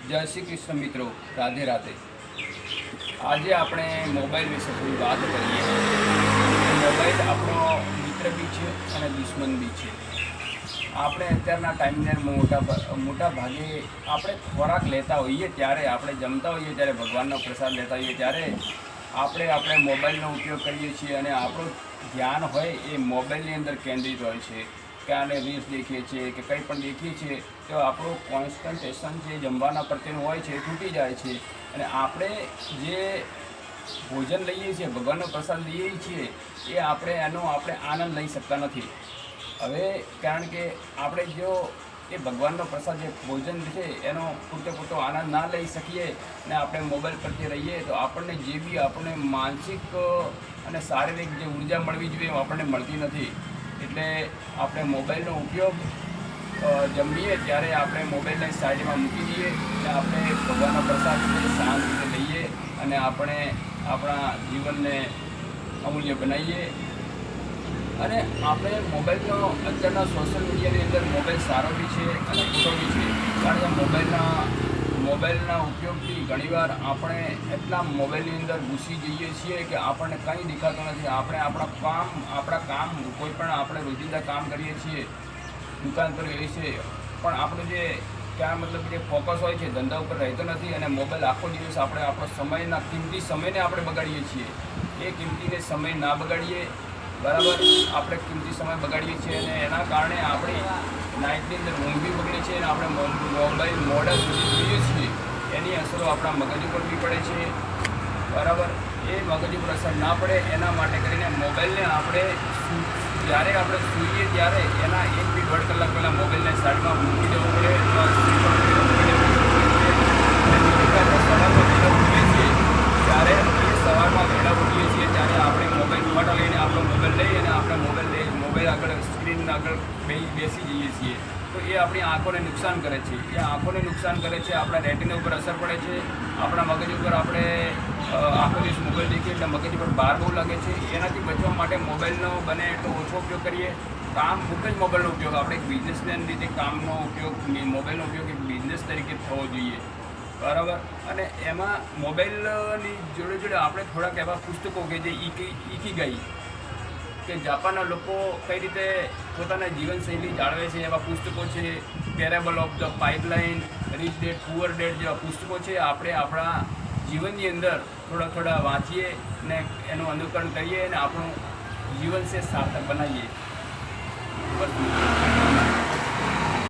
जय श्री कृष्ण मित्रों, राधे राधे। आज આપણે મોબાઈલ વિશે થોડી વાત કરીએ। મોબાઈલ આપણો મિત્ર બી છે અને દુશ્મન બી છે। આપણે અત્યારના ટાઈમને મોટા ભાગે આપણે ખોરાક લેતા હોઈએ ત્યારે, આપણે જમતા હોઈએ ત્યારે, ભગવાનનો પ્રસાદ લેતા હોઈએ ત્યારે આપણે મોબાઈલનો ઉપયોગ કરીએ છીએ અને આપણું ધ્યાન હોય એ મોબાઈલની અંદર કેન્દ્રિત હોય છે કે આને રીલ્સ દેખીએ છીએ કે કંઈ પણ દેખીએ છીએ તો આપણું કોન્સન્ટ્રેશન જે જમવાના પ્રત્યેનું હોય છે એ તૂટી જાય છે અને આપણે જે ભોજન લઈએ છીએ, ભગવાનનો પ્રસાદ લઈએ છીએ એ એનો આનંદ લઈ શકતા નથી। હવે કારણ કે આપણે જો એ ભગવાનનો પ્રસાદ જે ભોજન છે એનો પૂરતો આનંદ ના લઈ શકીએ ને આપણે મોબાઈલ પ્રત્યે રહીએ તો આપણને જે બી આપણને માનસિક અને શારીરિક જે ઉર્જા મળવી જોઈએ એ આપણને મળતી નથી। એટલે આપણે મોબાઈલનો ઉપયોગ જમીએ ત્યારે આપણે મોબાઈલને સાઈડમાં મૂકી દઈએ અને આપણે ભગવાનનો પ્રસાદ શાંત રીતે લઈએ અને આપણે આપણા જીવનને અમૂલ્ય બનાવીએ। અને આપણે મોબાઈલનો અત્યારના સોશિયલ મીડિયાની અંદર મોબાઈલ સારો બી છે અને ખોટો બી છે, કારણ કે મોબાઈલના ઉપયોગથી ઘણીવાર આપણે એટલા મોબાઈલની અંદર ઘૂસી જઈએ છીએ કે આપણને કંઈ દેખાતું નથી। આપણે આપણા કામ કોઈ પણ આપણે રોજિંદા કામ કરીએ છીએ, દુકાન પર રહીએ છીએ, પણ આપણું જે ક્યાં મતલબ જે ફોકસ હોય છે ધંધા ઉપર રહેતો નથી અને મોબાઈલ આખો દિવસ આપણે આપણો કિંમતી સમયને આપણે બગાડીએ છીએ। એ કિંમતીને સમય ના બગાડીએ, બરાબર, આપણે કિંમતી સમય બગાડીએ છીએ અને એના કારણે આપણી નાઇટની અંદર ઊંઘ બી બગડે છે અને આપણે મોબાઈલ મોડા સુધી જોઈએ છીએ એની અસરો આપણા મગજ ઉપર બી પડે છે, બરાબર। એ મગજ ઉપર અસર ના પડે એના માટે કરીને મોબાઈલને આપણે જ્યારે આપણે સૂઈએ ત્યારે એના 1-1.5 કલાક પહેલાં મોબાઈલને સાઈડમાં મૂકી દેવો પડે। સવારમાં વહેલા ઉઠીએ છીએ ત્યારે આપણે મોબાઈલ ફોટા લઈને આપણો મોબાઈલ લઈ અને આપણે મોબાઈલ આગળ સ્ક્રીન આગળ બેસી જઈએ છીએ તો એ આપણી આંખોને નુકસાન કરે છે। એ આંખોને નુકસાન કરે છે, આપણા રેટિના ઉપર અસર પડે છે, આપણા મગજ ઉપર આપણે આખો દિવસ મોબાઈલ દેખીએ એટલે મગજ ઉપર ભાર બહુ લાગે છે। એનાથી બચવા માટે મોબાઈલનો બને એટલો ઓછો ઉપયોગ કરીએ। કામ પૂરતો જ મોબાઈલનો ઉપયોગ, આપણે એક બિઝનેસમેન રીતે કામનો ઉપયોગ, મોબાઈલનો ઉપયોગ એક બિઝનેસ તરીકે થવો જોઈએ, બરાબર। અને એમાં મોબાઈલની જોડે આપણે થોડાક એવા પુસ્તકો કે જે ઇકીગાઈ કે જાપાનના લોકો કઈ રીતે પોતાના જીવનશૈલી જાળવે છે એવા પુસ્તકો છે। Parable of the pipeline, rich dad poor dad જેવા પુસ્તકો છે આપણે આપણા જીવનની અંદર થોડા વાંચીએ ને એનું અનુકરણ કરીએ અને આપણું જીવન છે સાર્થક બનાવીએ।